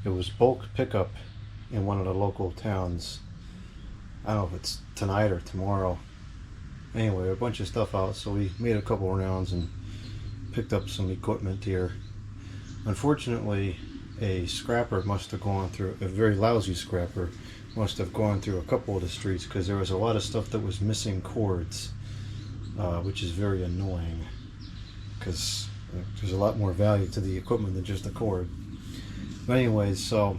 It was bulk pickup in one of the local towns. I don't know if it's tonight or tomorrow. Anyway, a bunch of stuff out, so we made a couple of rounds and picked up some equipment here. Unfortunately, a scrapper must have gone through, a very lousy scrapper must have gone through a couple of the streets, because there was a lot of stuff that was missing cords, which is very annoying, because there's a lot more value to the equipment than just a cord. But anyways, so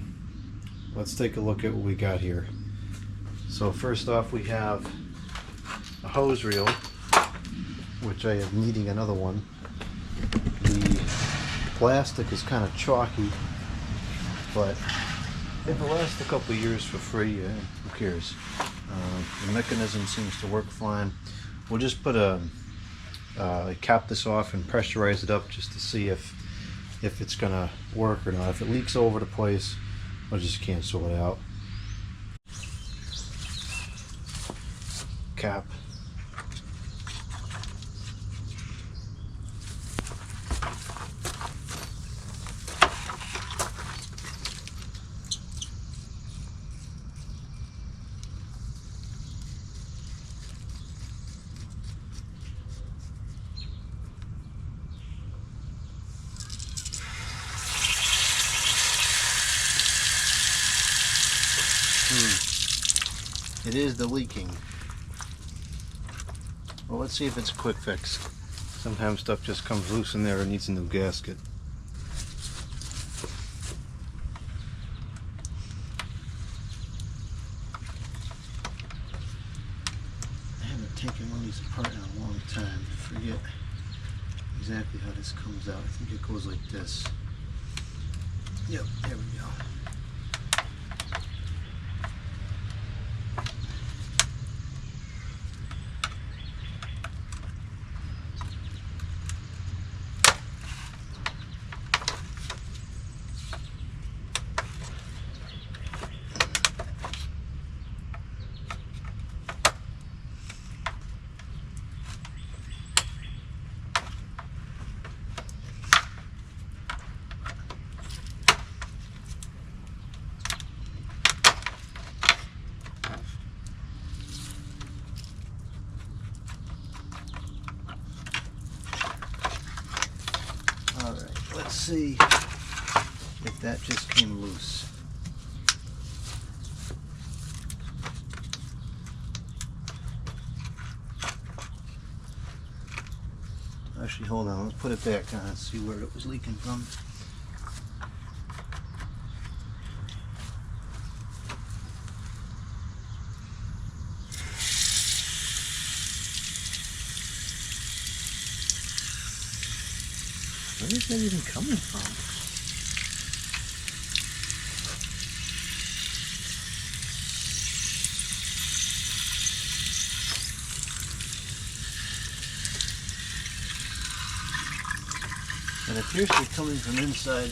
let's take a look at what we got here. So first off, we have a hose reel, which I am needing another one. The plastic is kind of chalky, but if it lasts a couple of years for free, who cares? The mechanism seems to work fine. We'll just put cap this off and pressurize it up just to see if it's gonna work or not. If it leaks over the place, I'll just cancel it out. Cap. It is the leaking. Well, let's see if it's a quick fix. Sometimes stuff just comes loose in there and needs a new gasket. I haven't taken one of these apart in a long time. I forget exactly how this comes out. I think it goes like this. Yep, there we go. Let's see if that just came loose. Actually, hold on, let's put it back on and see where it was leaking from. Where is that even coming from? It appears to be coming from inside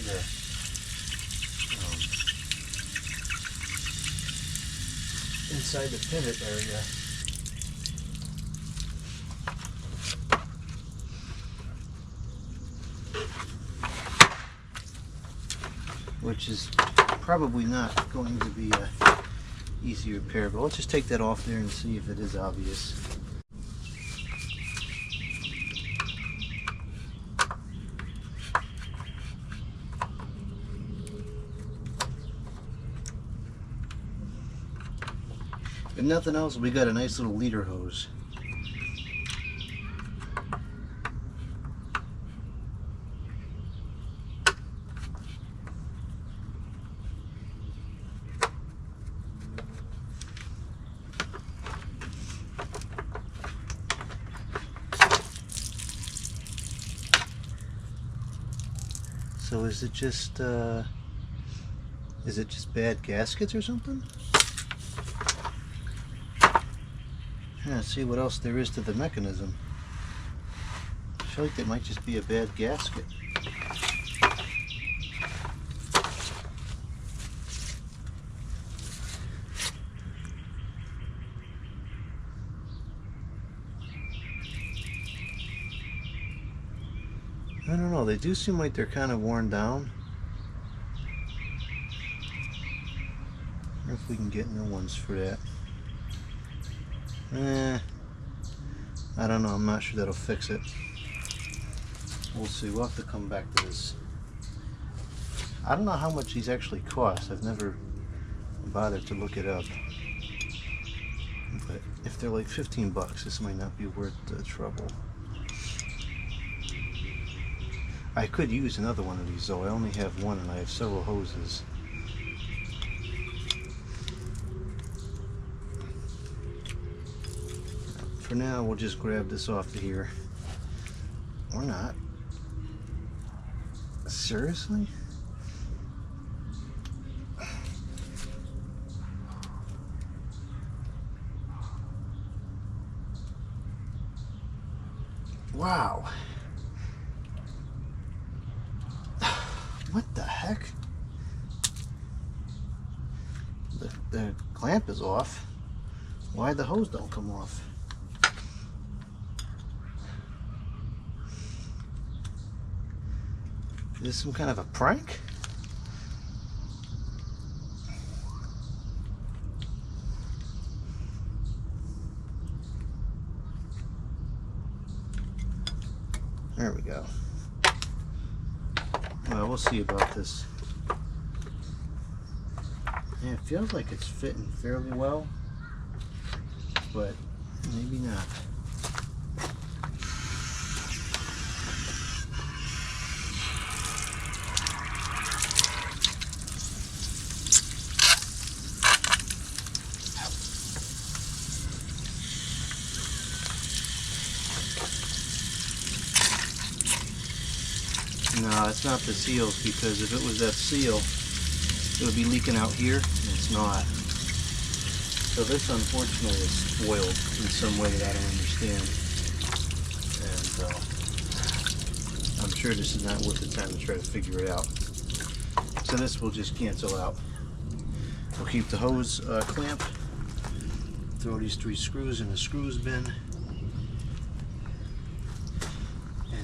the pivot area. Which is probably not going to be a easy repair, but let's just take that off there and see if it is obvious. If nothing else, we got a nice little leader hose. So is it just bad gaskets or something? Yeah, see what else there is to the mechanism. I feel like that might just be a bad gasket. I don't know, they do seem like they're kind of worn down. Or if we can get new ones for that. I don't know, I'm not sure that'll fix it. We'll see, we'll have to come back to this. I don't know how much these actually cost. I've never bothered to look it up. But if they're like 15 bucks, this might not be worth the trouble. I could use another one of these though. I only have one and I have several hoses. For now, we'll just grab this off of here. Or not. Seriously? Wow. What the heck? The clamp is off. Why the hose don't come off? Is this some kind of a prank? There we go. Well, we'll see about this. Yeah, it feels like it's fitting fairly well, but maybe not. No, it's not the seals, because if it was that seal, it would be leaking out here, and it's not. So this, unfortunately, is spoiled in some way that I don't understand. And I'm sure this is not worth the time to try to figure it out. So this will just cancel out. We'll keep the hose clamp, throw these 3 screws in the screws bin.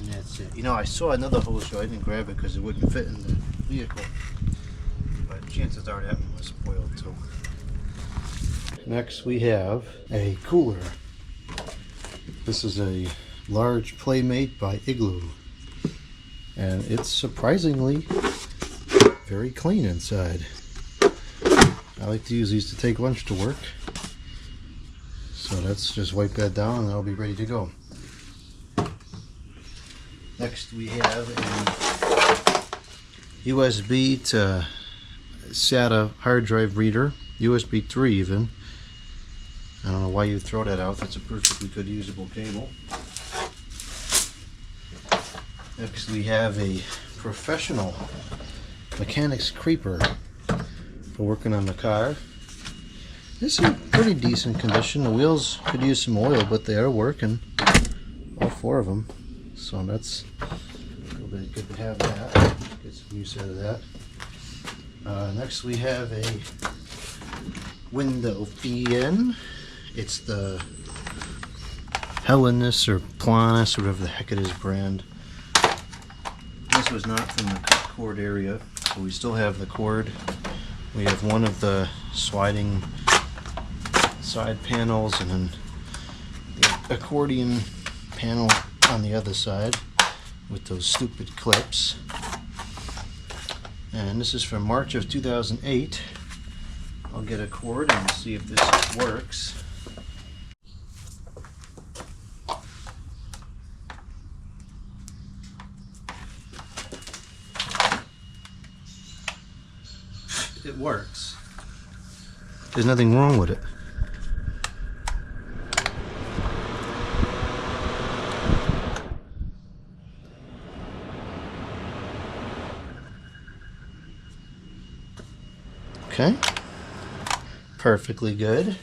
That's it. You know, I saw another hose, so I didn't grab it because it wouldn't fit in the vehicle. But chances are that one was spoiled too. Next we have a cooler. This is a large Playmate by Igloo. And it's surprisingly very clean inside. I like to use these to take lunch to work. So let's just wipe that down and I'll be ready to go. Next we have a USB to SATA hard drive reader, USB 3 even. I don't know why you throw that out, that's a perfectly good usable cable. Next we have a professional mechanic's creeper for working on the car. It's in pretty decent condition. The wheels could use some oil, but they are working, all 4 of them. So that's really good to have that. Get some use out of that. Next we have a window fan. It's the Hellenis or Planus, whatever the heck it is brand. This was not from the cut cord area, so we still have the cord. We have one of the sliding side panels and then the accordion panel on the other side with those stupid clips. And this is from March of 2008. I'll get a cord and see if this works. It works. There's nothing wrong with it. Okay, perfectly good.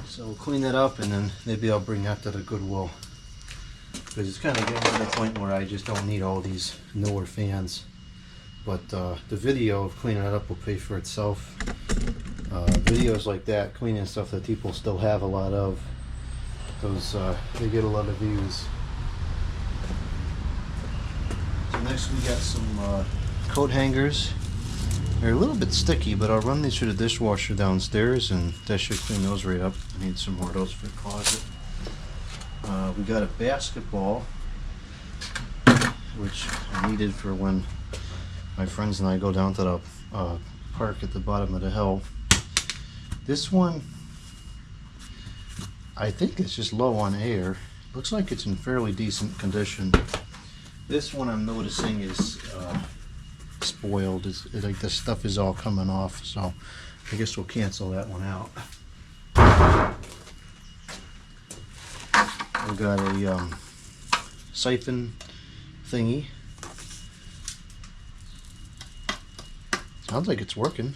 So we'll clean that up and then maybe I'll bring that to the Goodwill, because it's kind of getting to the point where I just don't need all these newer fans. But the video of cleaning it up will pay for itself. Videos like that, cleaning stuff that people still have a lot of, those they get a lot of views. So next we got some coat hangers. They're a little bit sticky, but I'll run these through the dishwasher downstairs and that should clean those right up. I need some more of those for the closet. We got a basketball, which I needed for when my friends and I go down to the park at the bottom of the hill. This one, I think it's just low on air. Looks like it's in fairly decent condition. This one I'm noticing is spoiled. It's like the stuff is all coming off, so I guess we'll cancel that one out. We got a siphon thingy. Sounds like it's working.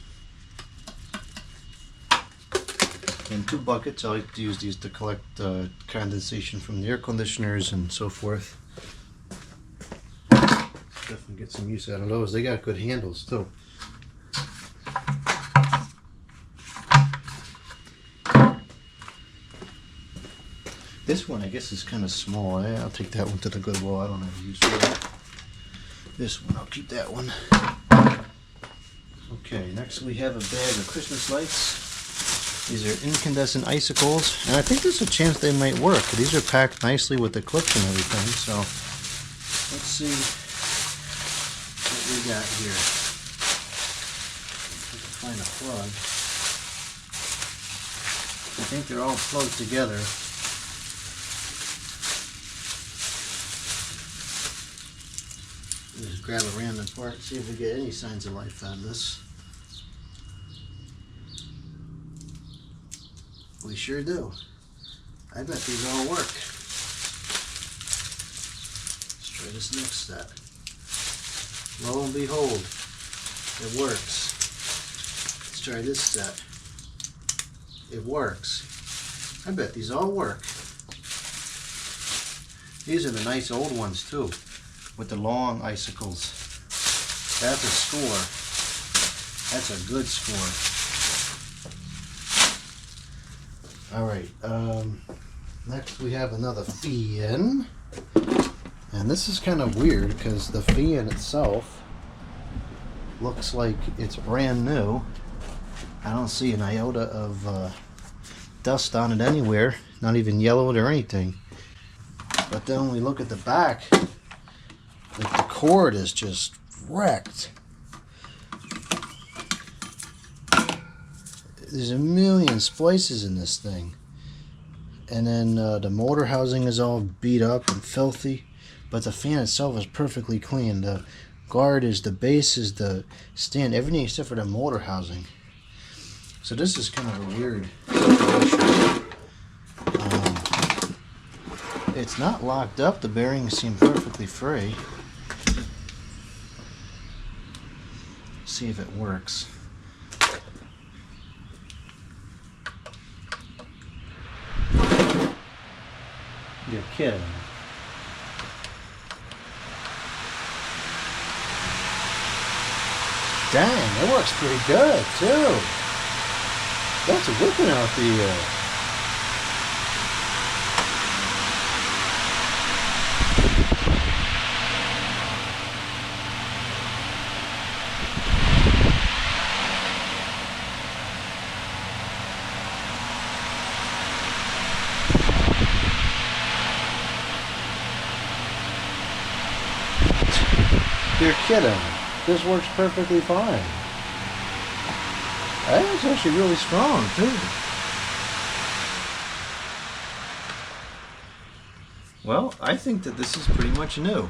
And 2 buckets. I like to use these to collect condensation from the air conditioners and so forth. Definitely get some use out of those. They got good handles too. This one I guess is kind of small. I'll take that one to the Goodwill. I don't have use for that. This one, I'll keep that one. Okay, next we have a bag of Christmas lights. These are incandescent icicles, and I think there's a chance they might work. These are packed nicely with the clips and everything, so let's see what we got here. Have to find a plug. I think they're all plugged together. Just grab a random part, see if we get any signs of life out of this. We sure do. I bet these all work. Let's try this next set. Lo and behold, it works. Let's try this set. It works. I bet these all work. These are the nice old ones too, with the long icicles. That's a score. That's a good score. Alright, next we have another fan. And this is kind of weird because the fan itself looks like it's brand new. I don't see an iota of dust on it anywhere, not even yellowed or anything. But then when we look at the back, the cord is just wrecked. There's a million splices in this thing. And then the motor housing is all beat up and filthy. But the fan itself is perfectly clean. The guard is, the base is, the stand, everything except for the motor housing. So this is kind of a weird situation. It's not locked up. The bearings seem perfectly free. See if it works. You're kidding. Dang, it works pretty good too. That's whipping out the You're kidding. This works perfectly fine. That's actually really strong too. Well, I think that this is pretty much new.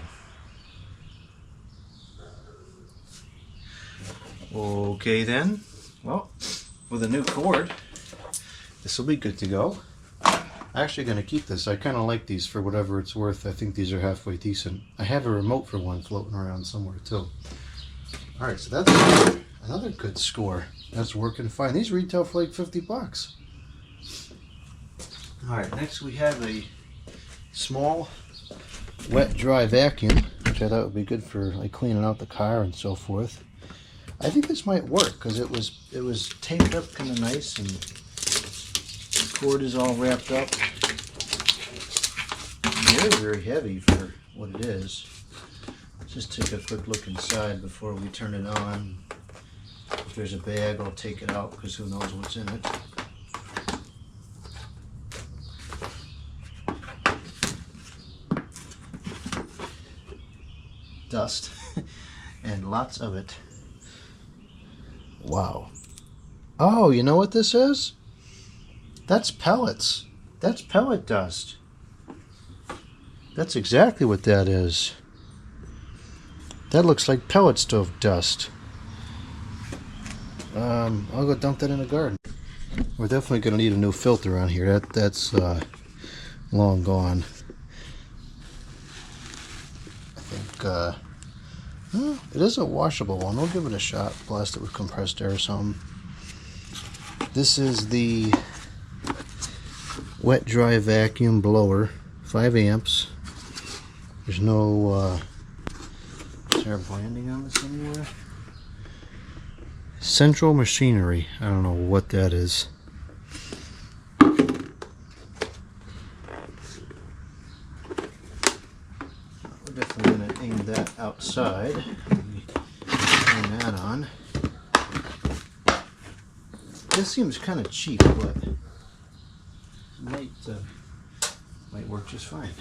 Okay then. Well, with a new cord, this will be good to go. I'm actually going to keep this. I kind of like these for whatever it's worth. I think these are halfway decent. I have a remote for one floating around somewhere too. Alright, so that's another good score. That's working fine. These retail for like 50 bucks. Alright, next we have a small wet dry vacuum, which I thought would be good for like cleaning out the car and so forth. I think this might work because it was taped up kind of nice and the cord is all wrapped up. Very, very heavy for what it is. Let's just take a quick look inside before we turn it on. there's a bag, I'll take it out because who knows what's in it. Dust and lots of it. Wow. Oh, you know what this is? That's pellets. That's pellet dust. That's exactly what that is. That looks like pellet stove dust. I'll go dump that in the garden. We're definitely going to need a new filter on here. That's long gone. I think well, it is a washable one. We'll give it a shot. Blast it with compressed air or something. This is the wet dry vacuum blower, 5 amps. There's no is there branding on this anywhere? Central Machinery. I don't know what that is. We're definitely going to aim that outside. Turn that on. This seems kind of cheap, but it might work just fine.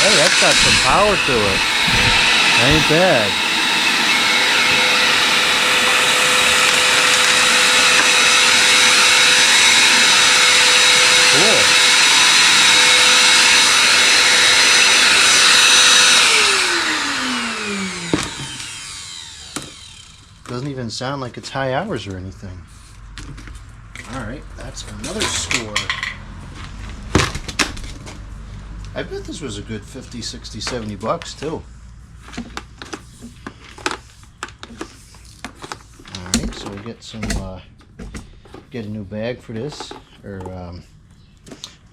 Hey, that's got some power to it. Ain't bad. Cool. Doesn't even sound like it's high hours or anything. Alright, that's another score. I bet this was a good 50, 60, 70 bucks too. Alright, so we get some, get a new bag for this, or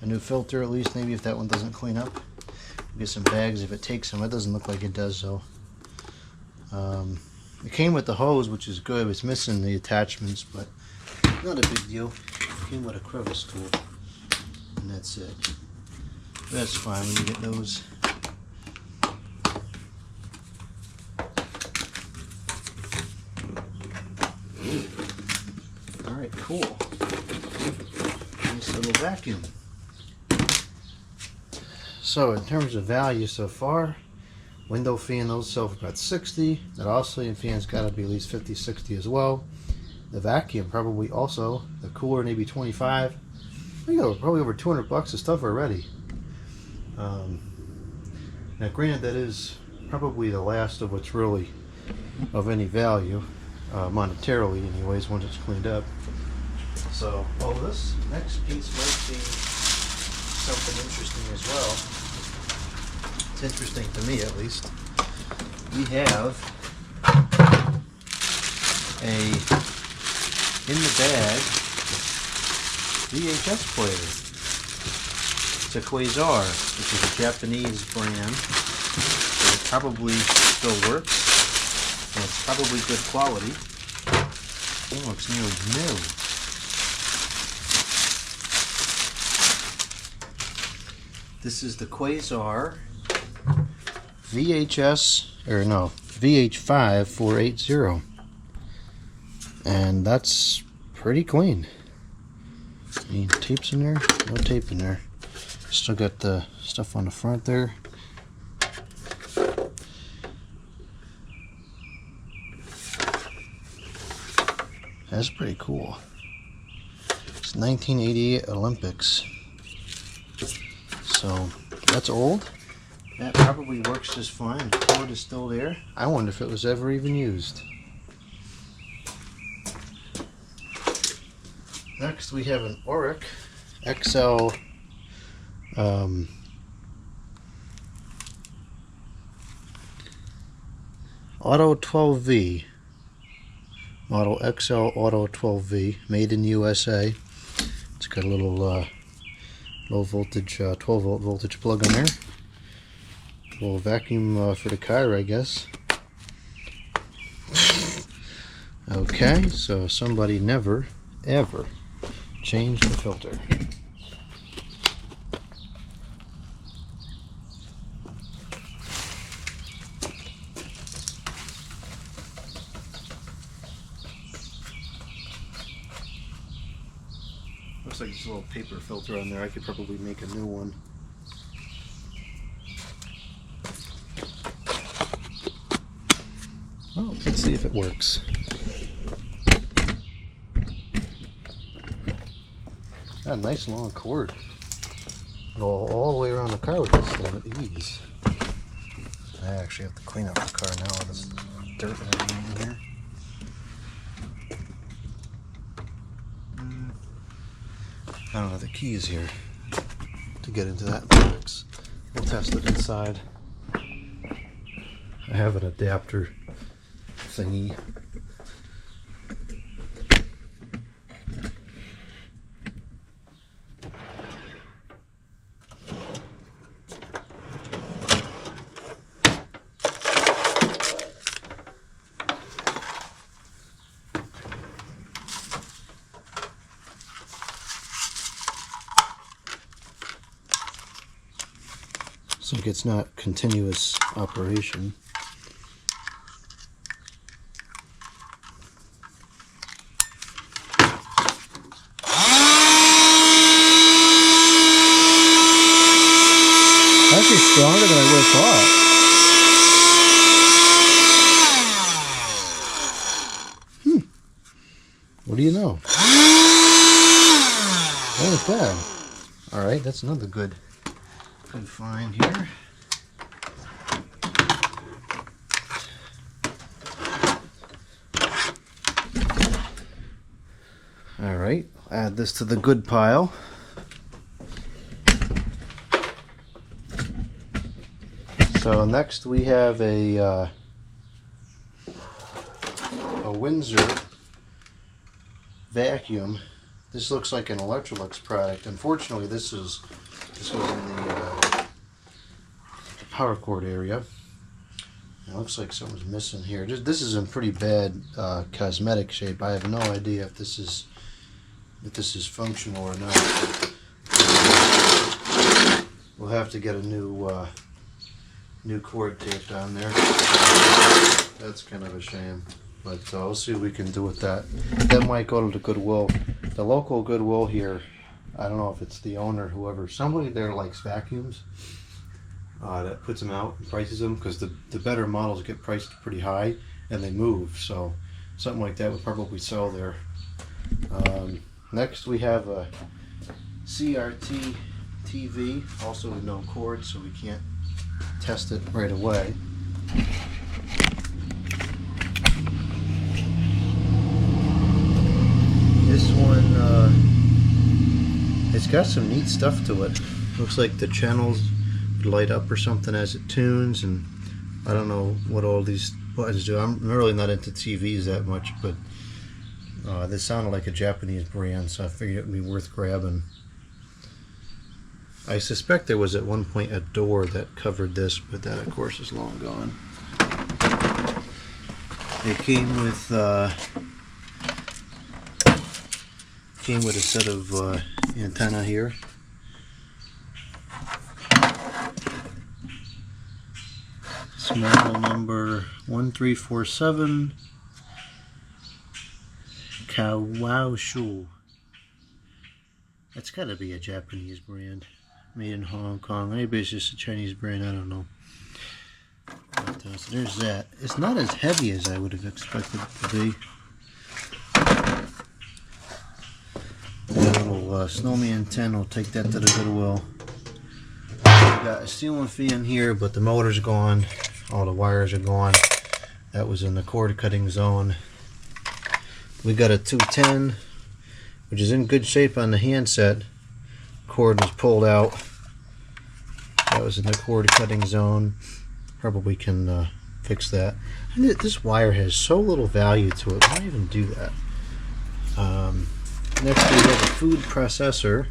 a new filter at least, maybe if that one doesn't clean up. We'll get some bags if it takes them. It doesn't look like it does though. It came with the hose, which is good. It's missing the attachments, but not a big deal. It came with a crevice tool, and that's it. That's fine when you get those. Alright, cool. Nice little vacuum. So in terms of value so far, window fan, those sell for about 60. That oscillating fan's got to be at least 50, 60 as well. The vacuum probably also. The cooler maybe 25. We got probably over 200 bucks of stuff already. Now granted, that is probably the last of what's really of any value, monetarily anyways, once it's cleaned up. So, oh, this next piece might be something interesting as well. It's interesting to me, at least. We have a in the bag VHS player. It's a Quasar, which is a Japanese brand. So it probably still works, and it's probably good quality. It looks nearly new. This is the Quasar VH5 480, and that's pretty clean. Any tapes in there? No tape in there. Still got the stuff on the front there. That's pretty cool. It's 1988 Olympics. So that's old. That probably works just fine. The cord is still there. I wonder if it was ever even used. Next we have an Auric XL Auto 12V, model XL Auto 12V, made in USA. It's got a little low voltage 12 volt voltage plug on there. A little vacuum for the car, I guess. Okay, so somebody never ever changed the filter. Looks like there's a little paper filter on there. I could probably make a new one. Oh, let's see if it works. Got a nice long cord. Go all the way around the car with this thing with ease. I actually have to clean up the car now with this dirt and everything in here. I don't have the keys here to get into that box. We'll test it inside. I have an adapter thingy. So it's not continuous operation. Actually stronger than I would have thought. What do you know? That was bad. Alright, that's another good find here. Alright, add this to the good pile. So next we have a Windsor vacuum. This looks like an Electrolux product. Unfortunately, this was in the power cord area. It looks like something's missing here. This is in pretty bad cosmetic shape. I have no idea if this is functional or not. We'll have to get a new cord taped on there. That's kind of a shame, but we'll see what we can do with that. That might go to the Goodwill, the local Goodwill here. I don't know if it's the owner, whoever. Somebody there likes vacuums. That puts them out and prices them, because the better models get priced pretty high and they move. So something like that would probably sell there. Next we have a CRT TV, also with no cord, so we can't test it right away. This one, it's got some neat stuff to it. Looks like the channels light up or something as it tunes, and I don't know what all these buttons do. I'm really not into TVs that much, but this sounded like a Japanese brand, so I figured it would be worth grabbing. I suspect there was at one point a door that covered this, but that of course is long gone. It came with a set of antenna here. Model number 1347 Kawaushu. That's got to be a Japanese brand, made in Hong Kong. Maybe it's just a Chinese brand, I don't know. But, so there's that. It's not as heavy as I would have expected it to be. Got a little snowman tin. We'll take that to the Goodwill. Got a ceiling fan here, but the motor's gone. All the wires are gone. That was in the cord cutting zone. We got a 210, which is in good shape on the handset. Cord was pulled out. That was in the cord cutting zone. Probably can fix that. And this wire has so little value to it. Why even do that? Next we have a food processor.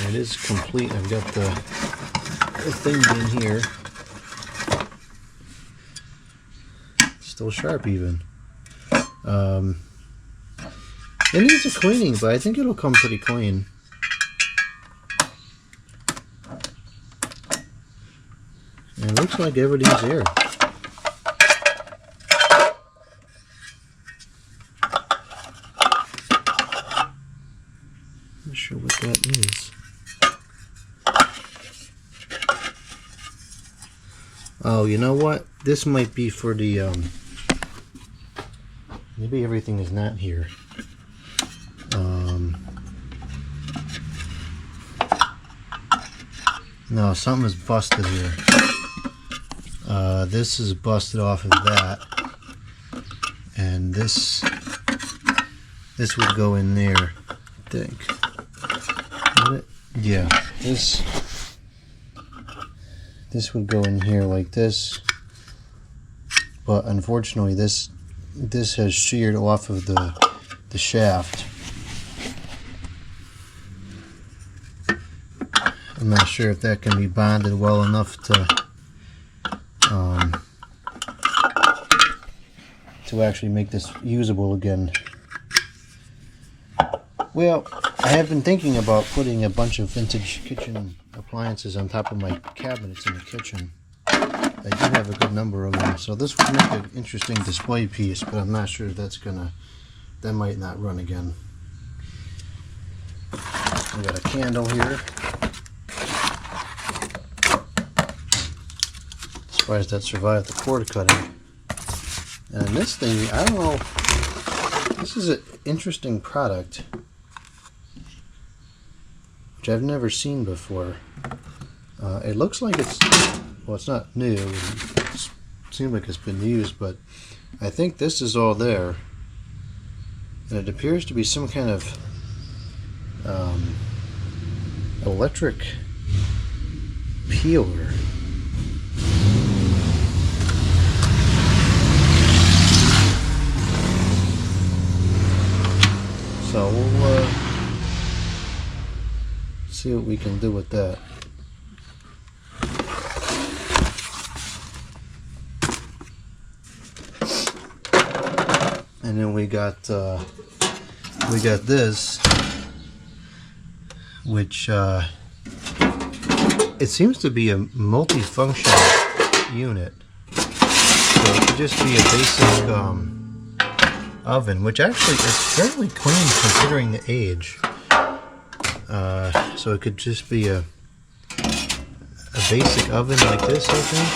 It is complete. I've got the thing in here. Still sharp even. It needs a cleaning, but I think it'll come pretty clean. And it looks like everything's there. Not sure what that is. Oh, you know what? This might be for the, maybe everything is not here. No, something is busted here. This is busted off of that. And this would go in there, I think. Would it? Yeah, this would go in here like this, but unfortunately this has sheared off of the shaft. I'm not sure if that can be bonded well enough to actually make this usable again. Well, I have been thinking about putting a bunch of vintage kitchen appliances on top of my cabinets in the kitchen. I do have a good number of them, so this would make an interesting display piece, but I'm not sure if that might not run again. We got a candle here. Surprised that survived the cord cutting. And this thing, I don't know, this is an interesting product, which I've never seen before. It looks like it's not new. It seems like it's been used, but I think this is all there. And it appears to be some kind of electric peeler. So we'll see what we can do with that. And then we got this, which it seems to be a multifunction unit. So it could just be a basic oven, which actually is fairly clean considering the age. So it could just be a basic oven like this, I think,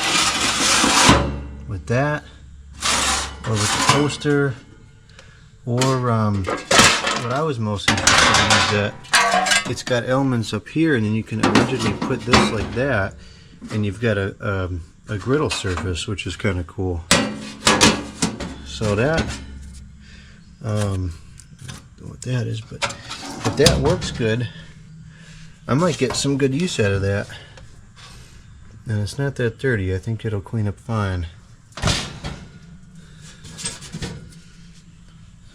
with that, or with the toaster, or what I was most interested in is that it's got elements up here, and then you can originally put this like that, and you've got a griddle surface, which is kind of cool. So that, I don't know what that is, but if that works good, I might get some good use out of that. And it's not that dirty. I think it'll clean up fine.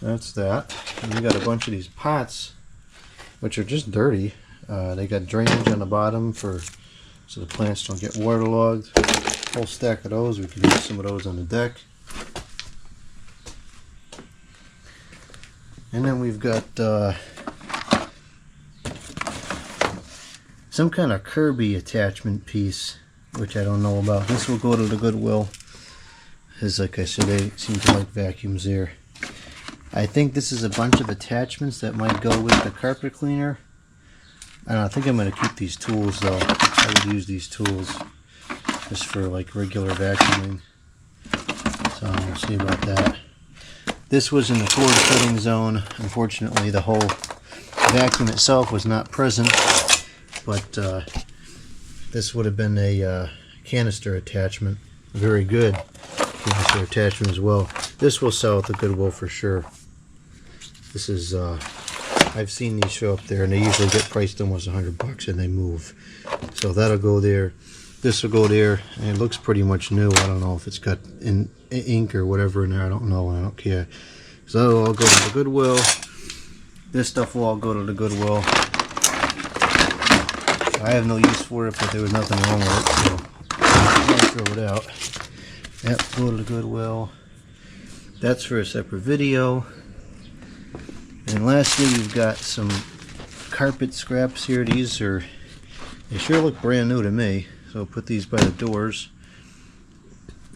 That's that. And we got a bunch of these pots, which are just dirty. They got drainage on the bottom so the plants don't get waterlogged. Whole stack of those. We can use some of those on the deck. And then we've got some kind of Kirby attachment piece, which I don't know about. This will go to the Goodwill, because like I said, they seem to like vacuums there. I think this is a bunch of attachments that might go with the carpet cleaner. I don't know, I think I'm going to keep these tools though. I would use these tools just for like regular vacuuming. So we'll see about that. This was in the cord cutting zone. Unfortunately, the whole vacuum itself was not present, but this would have been a canister attachment. Very good canister attachment as well. This will sell at the Goodwill for sure. This is, I've seen these show up there, and they usually get priced almost $100 and they move. So that'll go there. This will go there, and it looks pretty much new. I don't know if it's got ink or whatever in there. I don't know. I don't care. So that'll all go to the Goodwill. This stuff will all go to the Goodwill. I have no use for it, but there was nothing wrong with it, so I'm gonna throw it out. Yep, go to the Goodwill. That's for a separate video. And lastly, you've got some carpet scraps here. They sure look brand new to me, so I'll put these by the doors.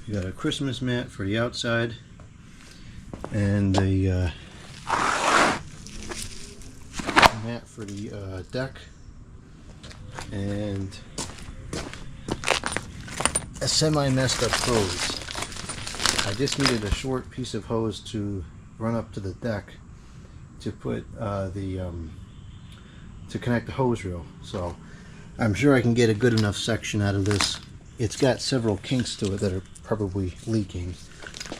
You got a Christmas mat for the outside, and the mat for the deck, and a semi-messed up hose. I just needed a short piece of hose to run up to the deck to put to connect the hose reel. So I'm sure I can get a good enough section out of this. It's got several kinks to it that are probably leaking,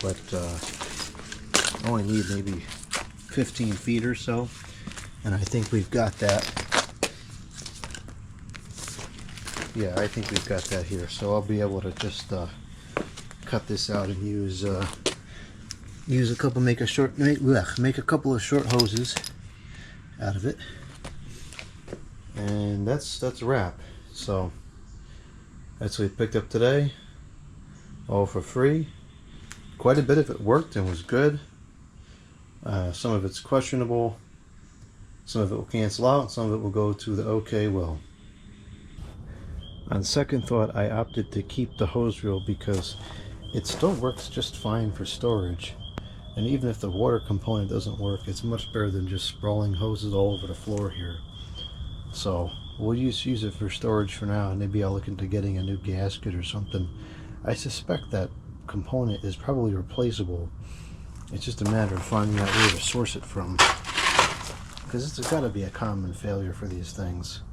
but I only need maybe 15 feet or so, and I think we've got that. Yeah, I think we've got that here, so I'll be able to just cut this out and use a couple, make a couple of short hoses out of it, and that's a wrap. So that's what we picked up today, all for free. Quite a bit of it worked and was good. Some of it's questionable, some of it will cancel out, some of it will go to the OK well. On second thought, I opted to keep the hose reel because it still works just fine for storage. And even if the water component doesn't work, it's much better than just sprawling hoses all over the floor here. So we'll just use it for storage for now, and maybe I'll look into getting a new gasket or something. I suspect that component is probably replaceable. It's just a matter of finding out where to source it from, because it's got to be a common failure for these things.